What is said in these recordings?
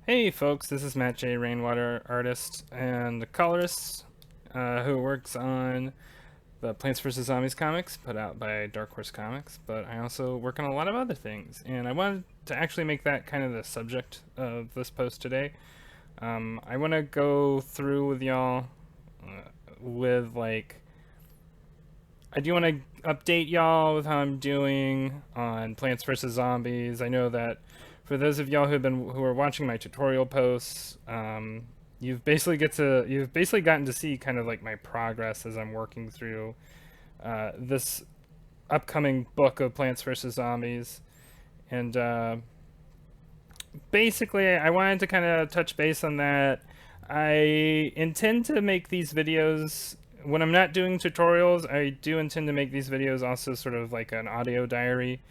Hey folks, this is Matt J. Rainwater, artist and colorist, who works on the Plants vs. Zombies comics put out by Dark Horse Comics, but I also work on a lot of other things, and I wanted to actually make that kind of the subject of this post today. I want to go through with y'all with I do want to update y'all with how I'm doing on Plants vs. Zombies. I know that for those of y'all who are watching my tutorial posts, you've basically gotten to see kind of like my progress as I'm working through this upcoming book of Plants vs. Zombies, and basically I wanted to kind of touch base on that. I intend to make these videos when I'm not doing tutorials. I do intend to make these videos also sort of like an audio diary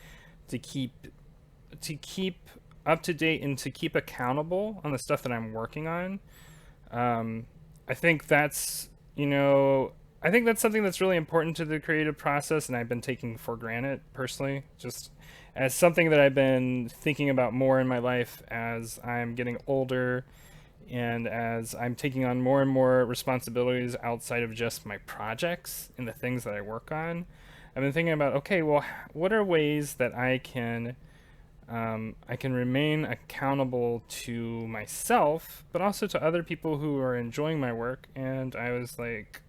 to keep up to date and to keep accountable on the stuff that I'm working on. I think that's I think that's something that's really important to the creative process, and I've been taking for granted personally, just as something that I've been thinking about more in my life as I'm getting older and as I'm taking on more and more responsibilities outside of just my projects and the things that I work on. I've been thinking about, okay, well, what are ways that I can remain accountable to myself, but also to other people who are enjoying my work. And I was like,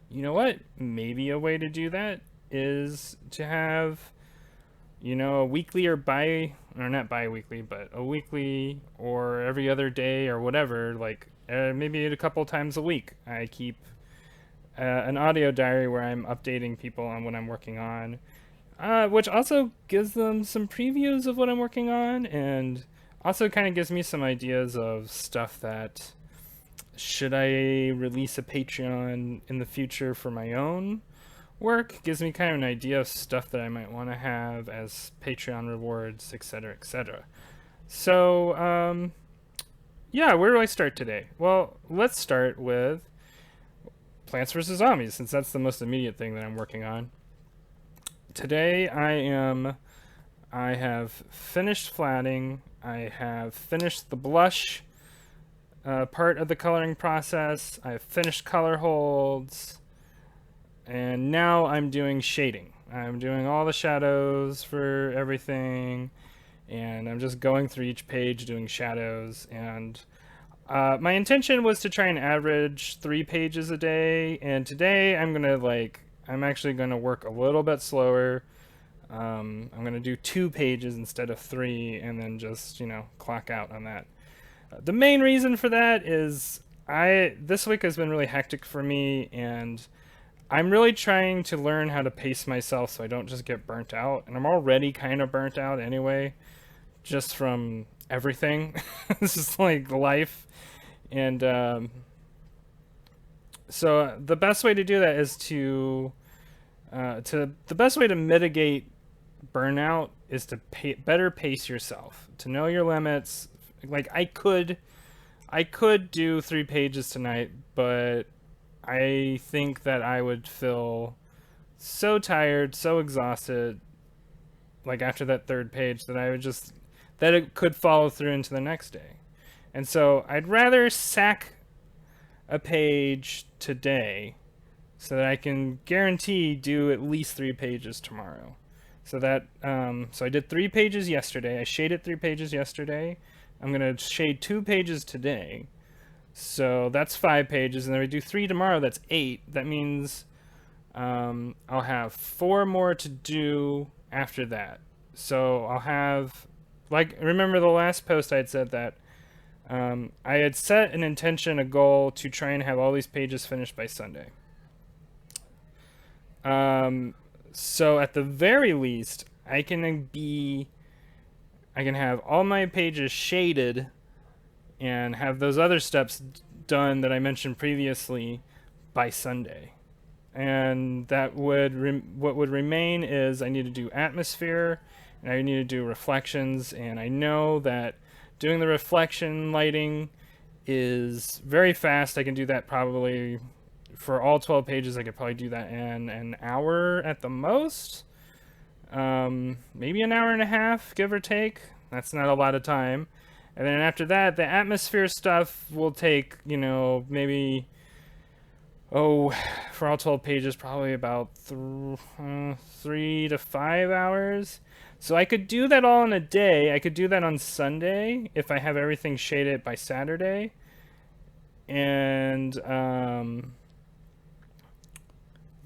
you know what? Maybe a way to do that is to have, a weekly or not bi-weekly, but a weekly or every other day or whatever, maybe a couple times a week. I keep an audio diary where I'm updating people on what I'm working on, which also gives them some previews of what I'm working on, and also kind of gives me some ideas of stuff that should I release a Patreon in the future for my own work. Gives me kind of an idea of stuff that I might want to have as Patreon rewards, etc., etc. So, yeah, where do I start today? Well, let's start with Plants vs. Zombies, since that's the most immediate thing that I'm working on. Today I have finished flatting. I have finished the blush part of the coloring process. I have finished color holds, and now I'm doing shading. I'm doing all the shadows for everything, and I'm just going through each page doing shadows. And my intention was to try and average 3 pages a day, and today I'm actually gonna work a little bit slower. I'm gonna do 2 pages instead of 3, and then just clock out on that. The main reason for that is this week has been really hectic for me, and I'm really trying to learn how to pace myself so I don't just get burnt out. And I'm already kind of burnt out anyway, just from everything. This is like life, and so the best way to do that is the best way to mitigate burnout is to better pace yourself, to know your limits. Like I could do 3 pages tonight, but I think that I would feel so tired, so exhausted, like after that 3rd page, that it could follow through into the next day. And so I'd rather sack a page today so that I can guarantee do at least 3 pages tomorrow. So I did 3 pages yesterday. I shaded 3 pages yesterday. I'm gonna shade 2 pages today. So that's 5 pages, and then we do 3 tomorrow. That's 8. That means I'll have 4 more to do after that. So I'll have, remember the last post I had said that I had set an intention, a goal to try and have all these pages finished by Sunday. So at the very least, I can have all my pages shaded and have those other steps done that I mentioned previously by Sunday. And what would remain is I need to do atmosphere, and I need to do reflections, and I know that doing the reflection lighting is very fast. I can do that probably for all 12 pages. I could probably do that in an hour at the most. Maybe an hour and a half, give or take. That's not a lot of time. And then after that, the atmosphere stuff will take, maybe, for all 12 pages, probably about 3 to 5 hours. So I could do that all in a day. I could do that on Sunday if I have everything shaded by Saturday. And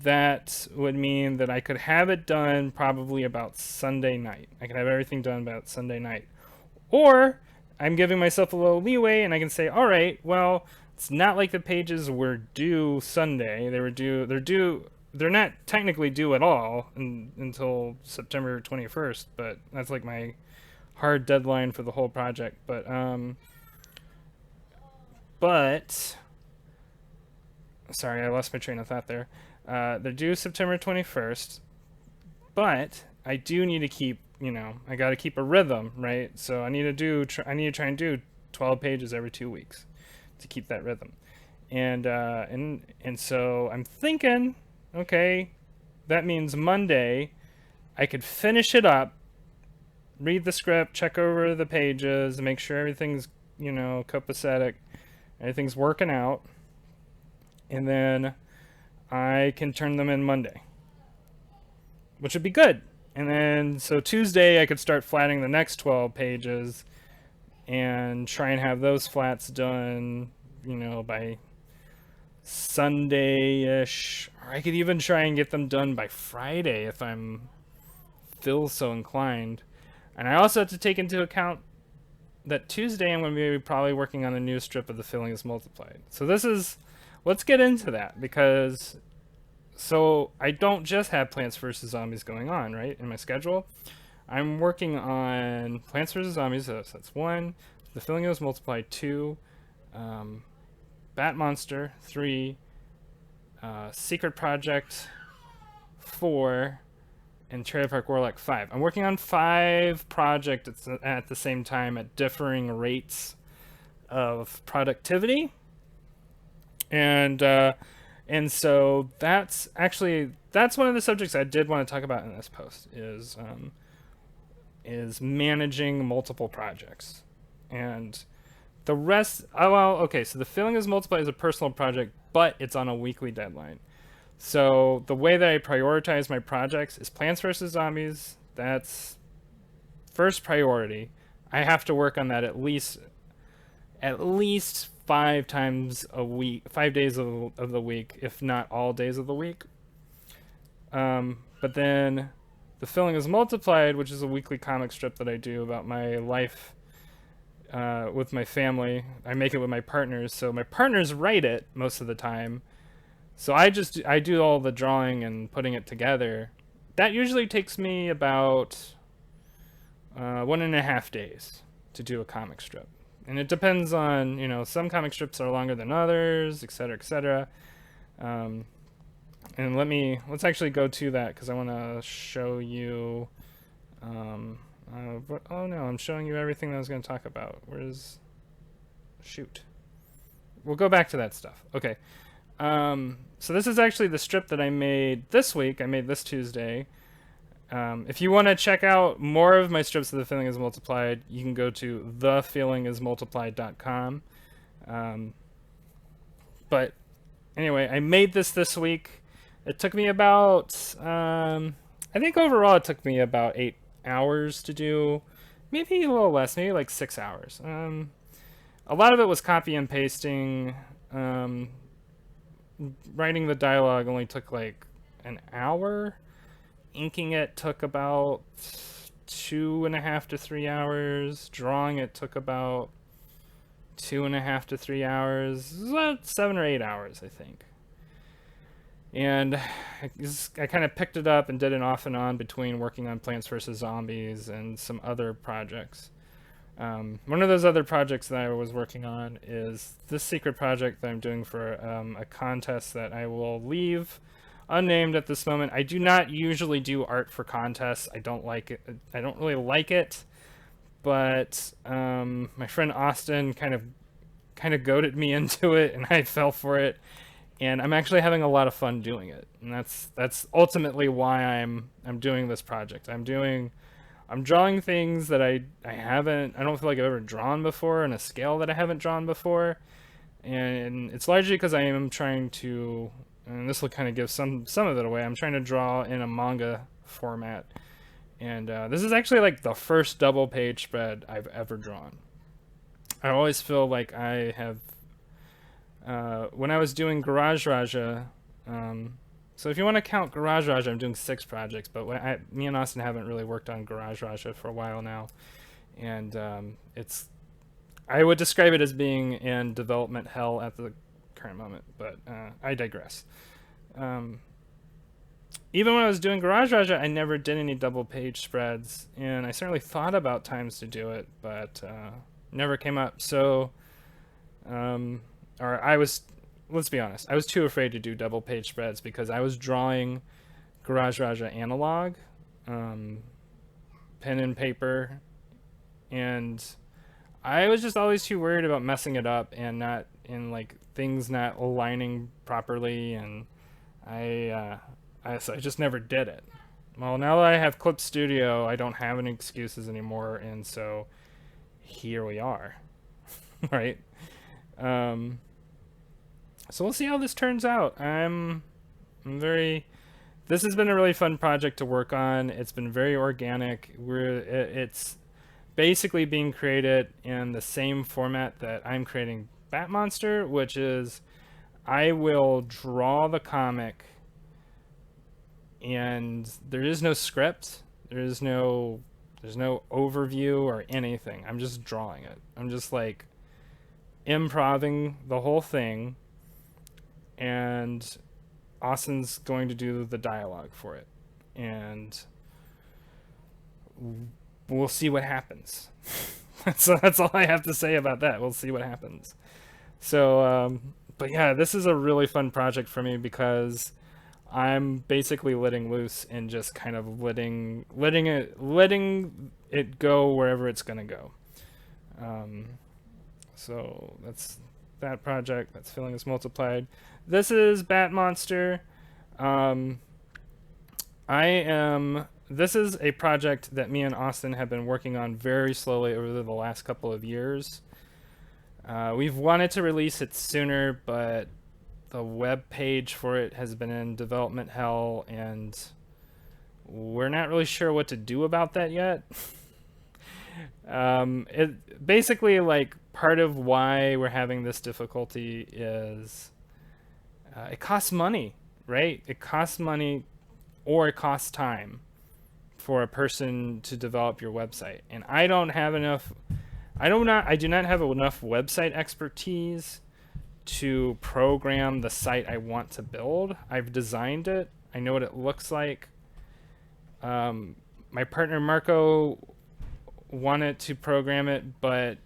that would mean that I could have it done probably about Sunday night. I could have everything done about Sunday night. Or I'm giving myself a little leeway and I can say, all right, well, it's not like the pages were due Sunday. They're not technically due at all until September 21st, but that's like my hard deadline for the whole project. But sorry, I lost my train of thought there. They're due September 21st, but I do need to keep, I got to keep a rhythm, right? So I need to try and do 12 pages every 2 weeks to keep that rhythm. And so I'm thinking, okay, that means Monday I could finish it up, read the script, check over the pages, make sure everything's, copacetic, everything's working out, and then I can turn them in Monday, which would be good. And then, so Tuesday, I could start flatting the next 12 pages and try and have those flats done, by Sunday-ish. Or I could even try and get them done by Friday if I'm feel so inclined. And I also have to take into account that Tuesday I'm going to be probably working on a new strip of The Feeling is Multiplied. So let's get into that, because so I don't just have Plants vs. Zombies going on, right, in my schedule. I'm working on Plants vs. Zombies, so that's 1, The Feeling is Multiplied 2, Bat Monster 3, Secret Project 4, and Trailer Park Warlock 5. I'm working on 5 projects at the same time at differing rates of productivity. And so that's one of the subjects I did want to talk about in this post is managing multiple projects. And the rest, so The Feeling is Multiplied is a personal project, but it's on a weekly deadline. So the way that I prioritize my projects is Plants vs. Zombies. That's first priority. I have to work on that at least 5 times a week, 5 days of the week, if not all days of the week. But then The Feeling is Multiplied, which is a weekly comic strip that I do about my life with my family. I make it with my partners, so my partners write it most of the time. So I do all the drawing and putting it together. That usually takes me about 1.5 days to do a comic strip. And it depends on, some comic strips are longer than others, et cetera, et cetera. And let's actually go to that, because I want to show you, oh no, I'm showing you everything that I was going to talk about. Shoot. We'll go back to that stuff. Okay. So this is actually the strip that I made this week. I made this Tuesday. If you want to check out more of my strips of The Feeling is Multiplied, you can go to thefeelingismultiplied.com. But anyway, I made this week. It took me about, I think overall it took me about 8 hours to do. Maybe a little less, maybe like 6 hours. A lot of it was copy and pasting. Writing the dialogue only took like an hour. Inking it took about 2.5 to 3 hours. Drawing it took about 2.5 to 3 hours. About 7 or 8 hours, I think. And I kind of picked it up and did it off and on between working on Plants vs. Zombies and some other projects. One of those other projects that I was working on is this secret project that I'm doing for a contest that I will leave unnamed at this moment. I do not usually do art for contests. I don't like it. I don't really like it, but my friend Austin kind of goaded me into it, and I fell for it. And I'm actually having a lot of fun doing it, and that's ultimately why I'm doing this project. I'm doing I'm drawing things that I don't feel like I've ever drawn before in a scale that I haven't drawn before, and it's largely because I am trying to, and this will kind of give some of it away. I'm trying to draw in a manga format, and this is actually like the first double page spread I've ever drawn. I always feel like I have when I was doing Garage Raja. So if you want to count Garage Raja, I'm doing 6 projects, but me and Austin haven't really worked on Garage Raja for a while now, and it's I would describe it as being in development hell at the current moment, but I digress. Um, Even when I was doing Garage Raja, I never did any double page spreads, and I certainly thought about times to do it, but never came up. So, or I was, let's be honest, I was too afraid to do double page spreads because I was drawing Garage Raja analog, um, pen and paper, and I was just always too worried about messing it up and not in like things not aligning properly, and so I just never did it. Well, now that I have Clip Studio, I don't have any excuses anymore, and so here we are, right? Um, so we'll see how this turns out. I'm very. This has been a really fun project to work on. It's been very organic. It's basically being created in the same format that I'm creating Bat Monster, which is I will draw the comic and there is no script. There's no overview or anything. I'm just drawing it. I'm just like improving the whole thing, and Austin's going to do the dialogue for it. And we'll see what happens. That's all I have to say about that. We'll see what happens. So, but yeah, this is a really fun project for me because I'm basically letting loose and just kind of letting it go wherever it's gonna go. Um, so that's that project. That's Feeling is Multiplied. This is Bat Monster. Um, I am. This is a project that me and Austin have been working on very slowly over the last couple of years. We've wanted to release it sooner, but the web page for it has been in development hell, and we're not really sure what to do about that yet. It basically, like, part of why we're having this difficulty is it costs money, right? It costs money, or it costs time for a person to develop your website, and I don't have enough. I do not have enough website expertise to program the site I want to build. I've designed it. I know what it looks like. My partner Marco wanted to program it, but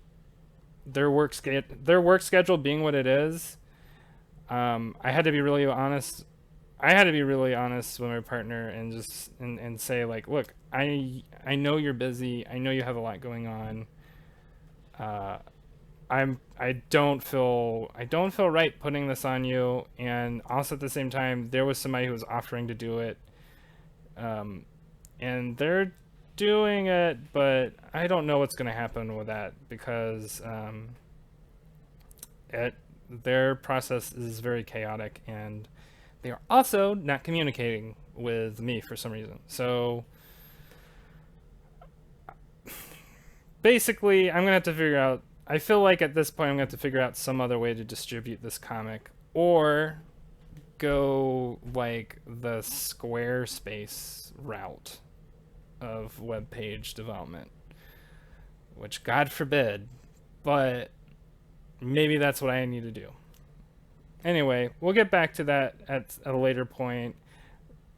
their work schedule being what it is, I had to be really honest. I had to be really honest with my partner and just and say like, look, I know you're busy. I know you have a lot going on. I don't feel right putting this on you, and also at the same time there was somebody who was offering to do it, and they're doing it, but I don't know what's going to happen with that because their process is very chaotic, and they are also not communicating with me for some reason. So basically, I'm gonna have to figure out. I feel like at this point, I'm gonna have to figure out some other way to distribute this comic, or go like the Squarespace route of web page development, which God forbid, but maybe that's what I need to do. Anyway, we'll get back to that at a later point.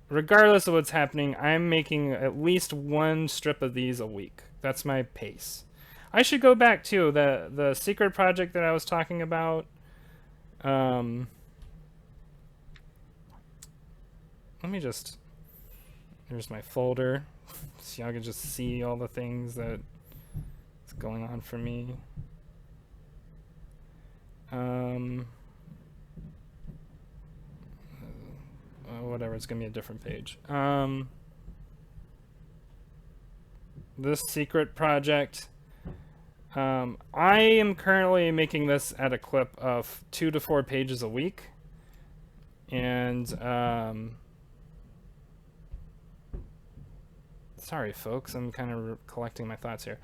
Regardless of what's happening, I'm making at least one strip of these a week. That's my pace. I should go back to the secret project that I was talking about. Let me just. Here's my folder, so y'all can just see all the things that's going on for me. Whatever, it's gonna be a different page. this secret project. I am currently making this at a clip of 2 to 4 pages a week, and sorry, folks, I'm kind of collecting my thoughts here.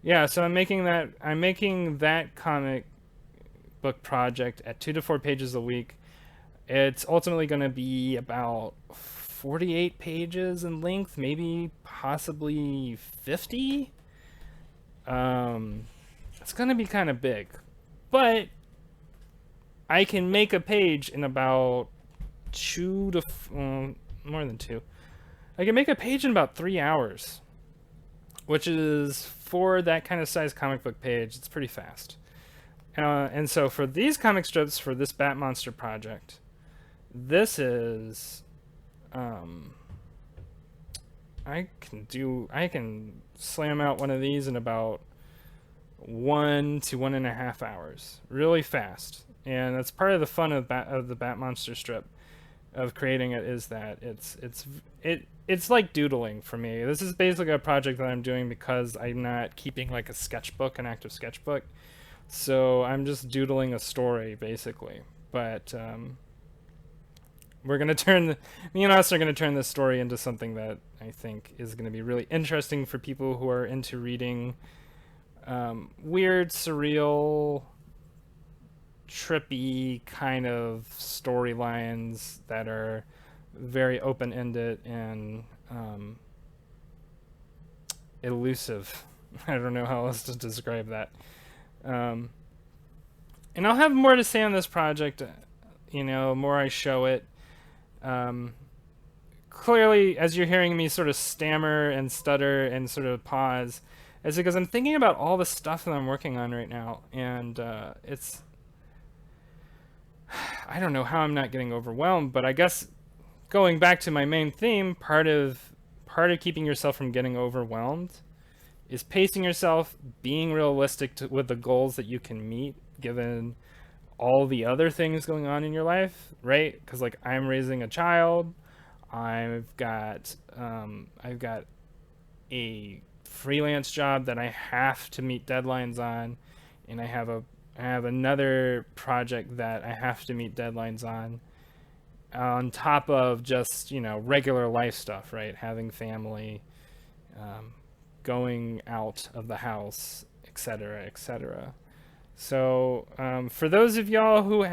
Yeah, so I'm making that. I'm making that comic book project at 2 to 4 pages a week. It's ultimately going to be about 48 pages in length, maybe possibly 50. It's going to be kind of big, but I can make a page in about more than two. I can make a page in about 3 hours, which is, for that kind of size comic book page, it's pretty fast. And so for these comic strips, for this Bat Monster project, this is, I can slam out one of these in about 1 to 1.5 hours, really fast. And that's part of the fun of the Bat Monster strip, of creating it, is that it's like doodling for me. This is basically a project that I'm doing because I'm not keeping like a sketchbook, an active sketchbook. So I'm just doodling a story basically. But we're gonna me and us are gonna turn this story into something that I think is gonna be really interesting for people who are into reading weird, surreal, trippy kind of storylines that are very open-ended and elusive. I don't know how else to describe that. And I'll have more to say on this project, more I show it. Clearly, as you're hearing me sort of stammer and stutter and sort of pause, it's because I'm thinking about all the stuff that I'm working on right now, and I don't know how I'm not getting overwhelmed, but I guess going back to my main theme, part of keeping yourself from getting overwhelmed is pacing yourself, being realistic with the goals that you can meet given all the other things going on in your life, right? Because like I'm raising a child, I've got a freelance job that I have to meet deadlines on, and I have another project that I have to meet deadlines on top of just regular life stuff, right? Having family, going out of the house, etc., etc. So for those of y'all who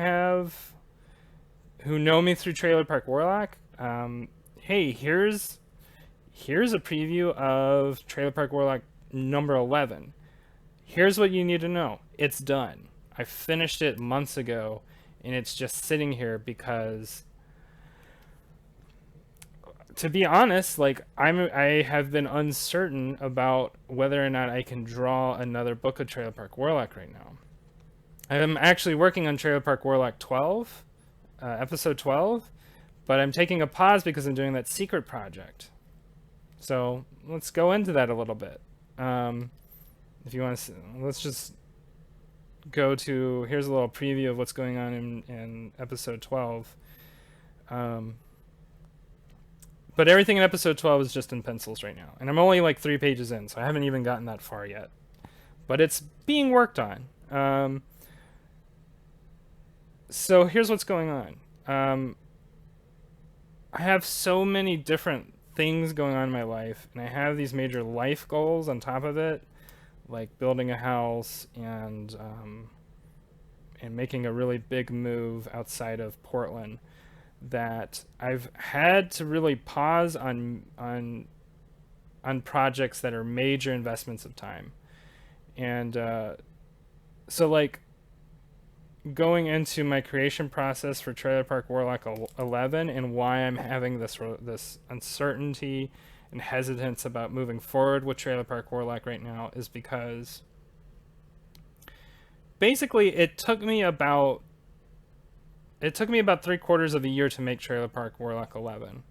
know me through Trailer Park Warlock, hey, here's a preview of Trailer Park Warlock number 11. Here's what you need to know. It's done. I finished it months ago, and it's just sitting here because, to be honest, like I have been uncertain about whether or not I can draw another book of Trailer Park Warlock right now. I'm actually working on Trailer Park Warlock 12, episode 12, but I'm taking a pause because I'm doing that secret project. So let's go into that a little bit. If you want to, let's just go to, here's a little preview of what's going on in episode 12. But everything in episode 12 is just in pencils right now. And I'm only like 3 pages in, so I haven't even gotten that far yet. But it's being worked on. So here's what's going on. I have so many different things going on in my life, and I have these major life goals on top of it, like building a house and making a really big move outside of Portland, that I've had to really pause on projects that are major investments of time. And so like going into my creation process for Trailer Park Warlock 11 and why I'm having this uncertainty and hesitance about moving forward with Trailer Park Warlock right now is because basically it took me about 3/4 of a year to make Trailer Park Warlock 11.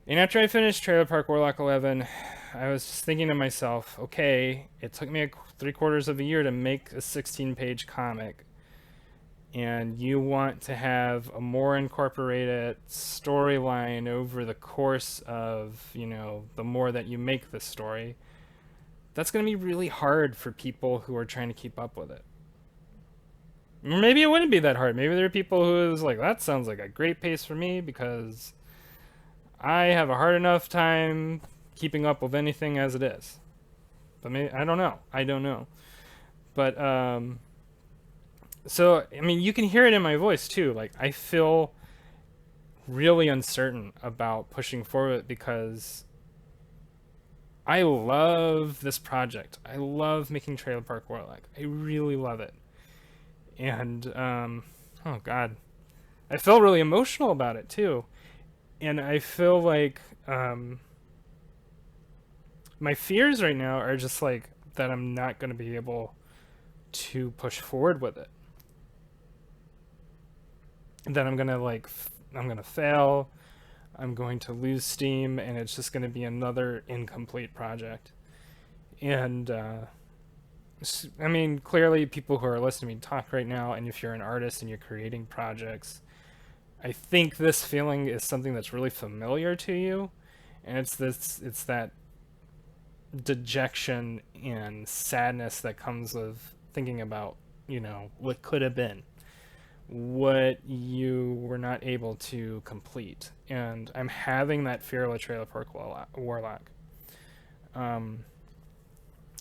And after I finished Trailer Park Warlock 11, I was just thinking to myself, okay, it took me 3/4 of a year to make a 16-page comic. and you want to have a more incorporated storyline over the course of, the more that you make the story, that's going to be really hard for people who are trying to keep up with it. Maybe it wouldn't be that hard. Maybe there are people who's like, that sounds like a great pace for me because I have a hard enough time keeping up with anything as it is. But maybe, I don't know. But so I mean, you can hear it in my voice too. Like, I feel really uncertain about pushing forward because I love this project. I love making Trailer Park Warlock. I really love it. And oh god, I feel really emotional about it too. And I feel like my fears right now are just like that I'm not going to be able to push forward with it. That I'm going to I'm going to fail. I'm going to lose steam, and it's just going to be another incomplete project. And I mean, clearly people who are listening to me talk right now, and if you're an artist and you're creating projects, I think this feeling is something that's really familiar to you. And it's that dejection and sadness that comes with thinking about, what could have been, what you were not able to complete. And I'm having that fear with Trailer Park Warlock.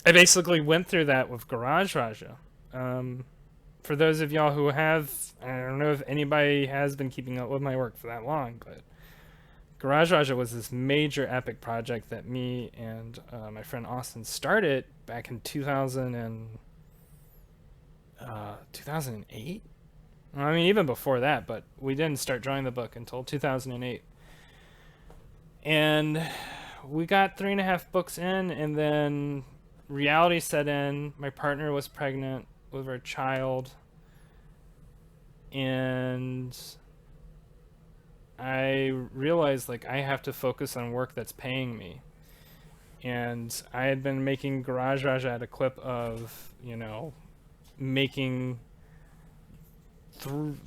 I basically went through that with Garage Raja. For those of y'all who have, I don't know if anybody has been keeping up with my work for that long, but Garage Raja was this major epic project that me and my friend Austin started back in 2008? I mean, even before that, but we didn't start drawing the book until 2008. And we got 3.5 books in, and then reality set in. My partner was pregnant with our child, and I realized like I have to focus on work that's paying me. And I had been making Garage Raja at a clip of, making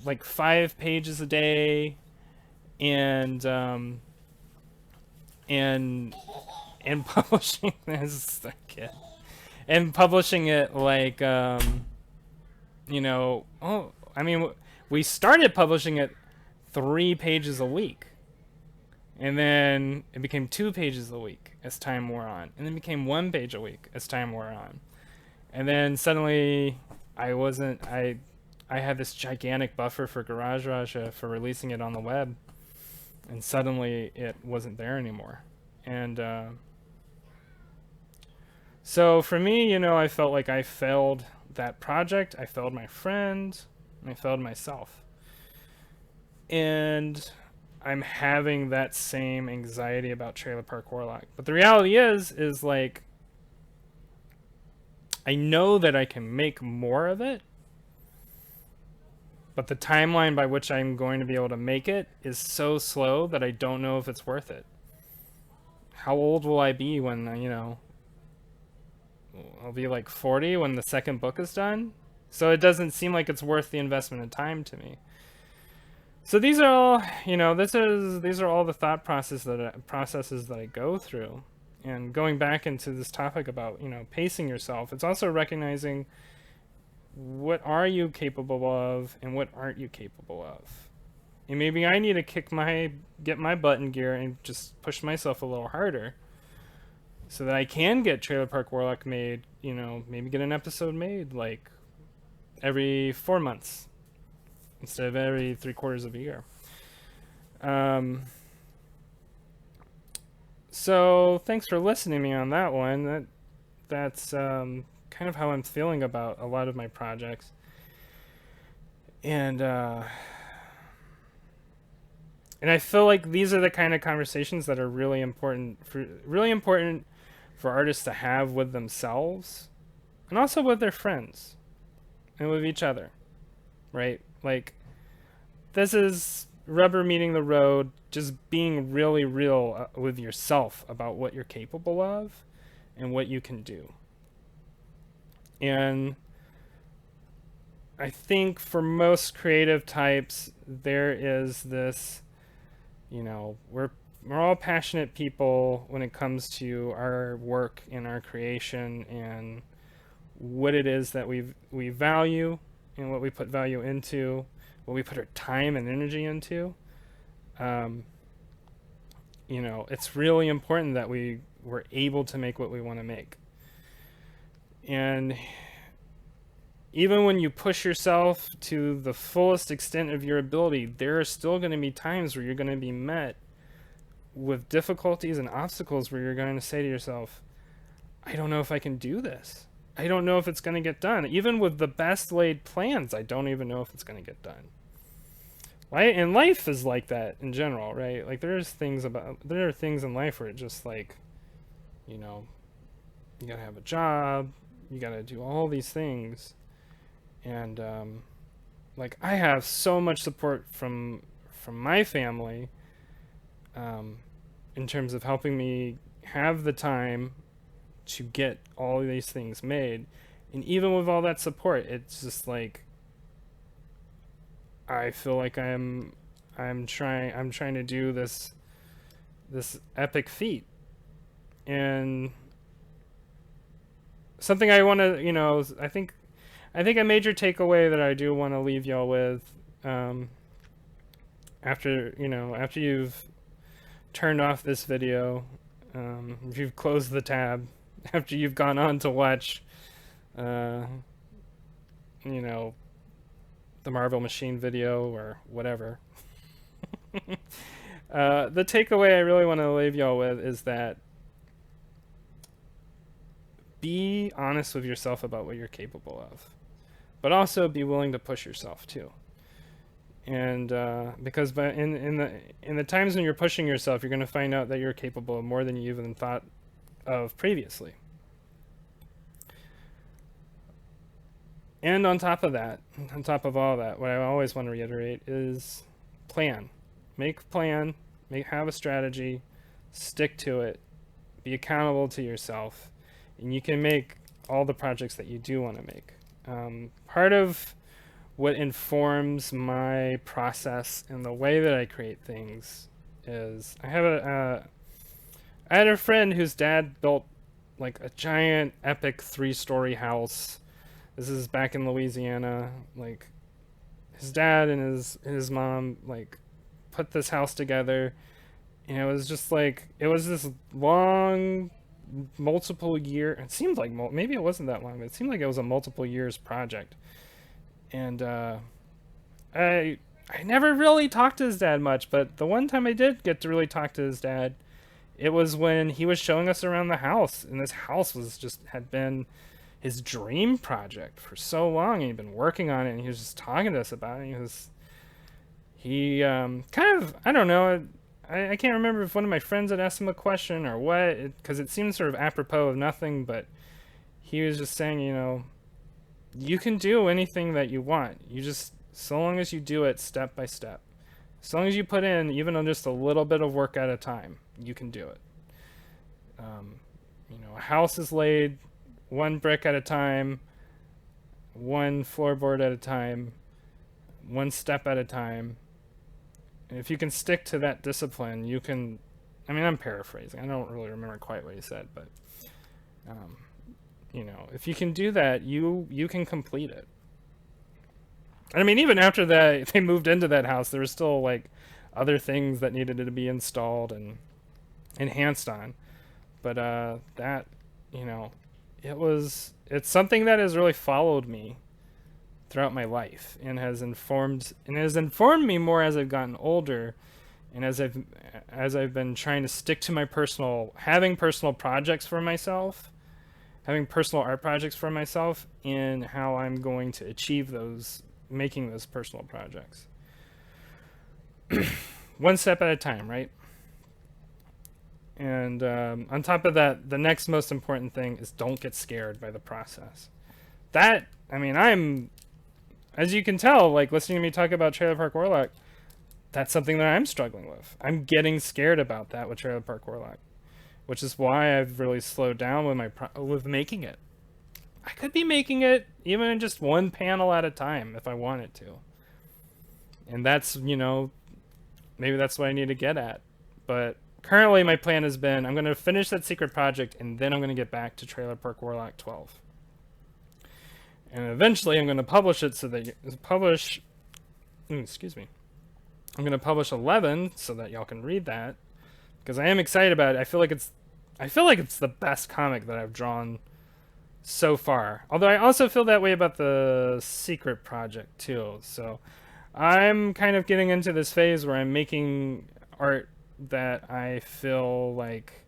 like 5 pages a day, and and publishing this kid, and publishing it like I mean, we started publishing it 3 pages a week, and then it became 2 pages a week as time wore on, and then became 1 page a week as time wore on, and then suddenly I had this gigantic buffer for Garage Raja for releasing it on the web, and suddenly it wasn't there anymore. And so for me, I felt like I failed that project, I failed my friend, and I failed myself. And I'm having that same anxiety about Trailer Park Warlock. But the reality is like, I know that I can make more of it, but the timeline by which I'm going to be able to make it is so slow that I don't know if it's worth it. How old will I be when, I'll be like 40 when the second book is done? So it doesn't seem like it's worth the investment of time to me. So these are all, these are all the thought processes that I go through. And going back into this topic about, pacing yourself, it's also recognizing what are you capable of and what aren't you capable of. And maybe I need to get my butt in gear and just push myself a little harder so that I can get Trailer Park Warlock made, maybe get an episode made like every 4 months instead of every 3/4 of a year. So thanks for listening to me on that one. That's kind of how I'm feeling about a lot of my projects. And I feel like these are the kind of conversations that are really important for artists to have with themselves and also with their friends and with each other, right? Like, this is rubber meeting the road, just being really real with yourself about what you're capable of and what you can do. And I think for most creative types, there is this, we're all passionate people when it comes to our work and our creation and what it is that we value and what we put value into, what we put our time and energy into. Um, it's really important that we're able to make what we want to make. And even when you push yourself to the fullest extent of your ability, there are still going to be times where you're going to be met with difficulties and obstacles where you're going to say to yourself, I don't know if I can do this. I don't know if it's going to get done. Even with the best laid plans, I don't even know if it's going to get done. Right? And life is like that in general, right? Like there are things in life where it just like, you got to have a job, you got to do all these things. And like I have so much support from my family in terms of helping me have the time to get all of these things made. And even with all that support, it's just like I feel like I'm trying to do this epic feat. And something I want to, I think a major takeaway that I do want to leave y'all with, after you've turned off this video, if you've closed the tab, after you've gone on to watch, the Marvel Machine video or whatever, the takeaway I really want to leave y'all with is that be honest with yourself about what you're capable of, but also be willing to push yourself too. And because in the times when you're pushing yourself, you're going to find out that you're capable of more than you even thought of previously. And on top of all that, what I always want to reiterate is plan. Make a plan, have a strategy, stick to it, be accountable to yourself, and you can make all the projects that you do want to make. Part of what informs my process and the way that I create things is I had a friend whose dad built like a giant epic 3-story house. This is back in Louisiana. Like his dad and his mom like put this house together, and it was just like it was this long multiple year, it seemed like maybe it wasn't that long, but it seemed like it was a multiple years project. And I never really talked to his dad much, but the one time I did get to really talk to his dad, it was when he was showing us around the house, and this house had been his dream project for so long, and he'd been working on it, and he was just talking to us about it. He kind of, I don't know, I can't remember if one of my friends had asked him a question or what, because it seemed sort of apropos of nothing, but he was just saying, you can do anything that you want. You just, so long as you do it step by step, as long as you put in even on just a little bit of work at a time, you can do it. A house is laid one brick at a time, one floorboard at a time, one step at a time. And if you can stick to that discipline, you can, I'm paraphrasing. I don't really remember quite what he said, but, if you can do that, you can complete it. And even after that, they moved into that house, there were still like other things that needed to be installed and enhanced on. But that, it's something that has really followed me throughout my life and has informed me more as I've gotten older, and as I've been trying to stick to having personal projects for myself, having personal art projects for myself, and how I'm going to achieve making those personal projects. One step at a time, right? And on top of that, the next most important thing is don't get scared by the process. That, I'm, as you can tell, like listening to me talk about Trailer Park Warlock, that's something that I'm struggling with. I'm getting scared about that with Trailer Park Warlock, which is why I've really slowed down with with making it. I could be making it even in just one panel at a time if I wanted to. And that's, maybe that's what I need to get at. But currently my plan has been I'm going to finish that secret project and then I'm going to get back to Trailer Park Warlock 12. And eventually I'm going to publish it so that excuse me. I'm going to publish 11 so that y'all can read that because I am excited about it. I feel like it's the best comic that I've drawn so far. Although I also feel that way about the secret project too. So I'm kind of getting into this phase where I'm making art that I feel like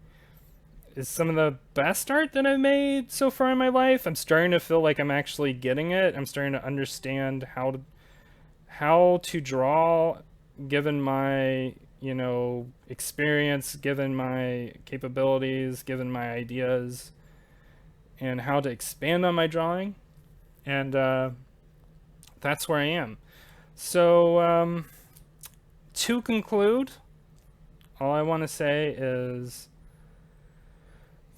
is some of the best art that I've made so far in my life. I'm starting to feel like I'm actually getting it. I'm starting to understand how to draw given my, experience, given my capabilities, given my ideas, and how to expand on my drawing. And that's where I am. So, to conclude, all I want to say is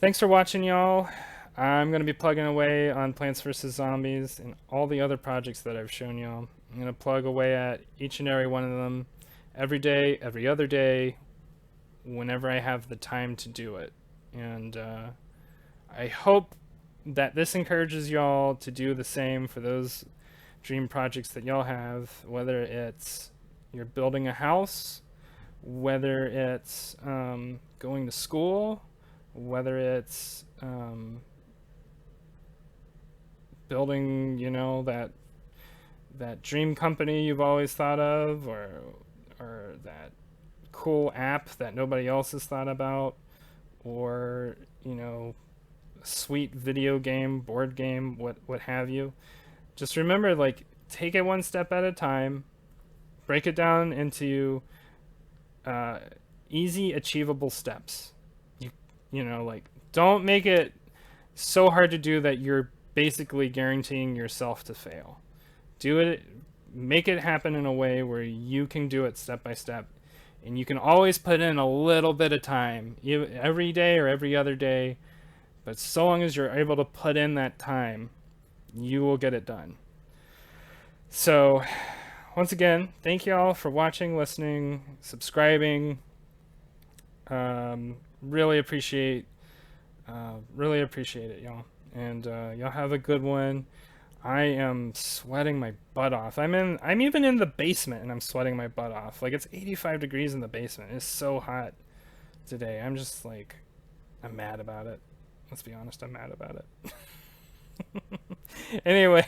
thanks for watching, y'all. I'm going to be plugging away on Plants vs. Zombies and all the other projects that I've shown y'all. I'm going to plug away at each and every one of them every day, every other day, whenever I have the time to do it. And I hope that this encourages y'all to do the same for those dream projects that y'all have, whether it's you're building a house, whether it's going to school, whether it's building, that dream company you've always thought of, or that cool app that nobody else has thought about, or sweet video game, board game, what have you. Just remember, like, take it one step at a time, break it down into easy, achievable steps. Like, don't make it so hard to do that you're basically guaranteeing yourself to fail. Do it, make it happen in a way where you can do it step by step, and you can always put in a little bit of time, every day or every other day. But so long as you're able to put in that time, you will get it done. So, once again, thank you all for watching, listening, subscribing. Really appreciate it, y'all. And y'all have a good one. I am sweating my butt off. I'm even in the basement and I'm sweating my butt off. Like, it's 85 degrees in the basement. It's so hot today. I'm just like, I'm mad about it. Let's be honest, I'm mad about it. Anyway,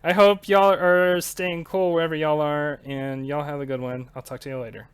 I hope y'all are staying cool wherever y'all are, and y'all have a good one. I'll talk to you later.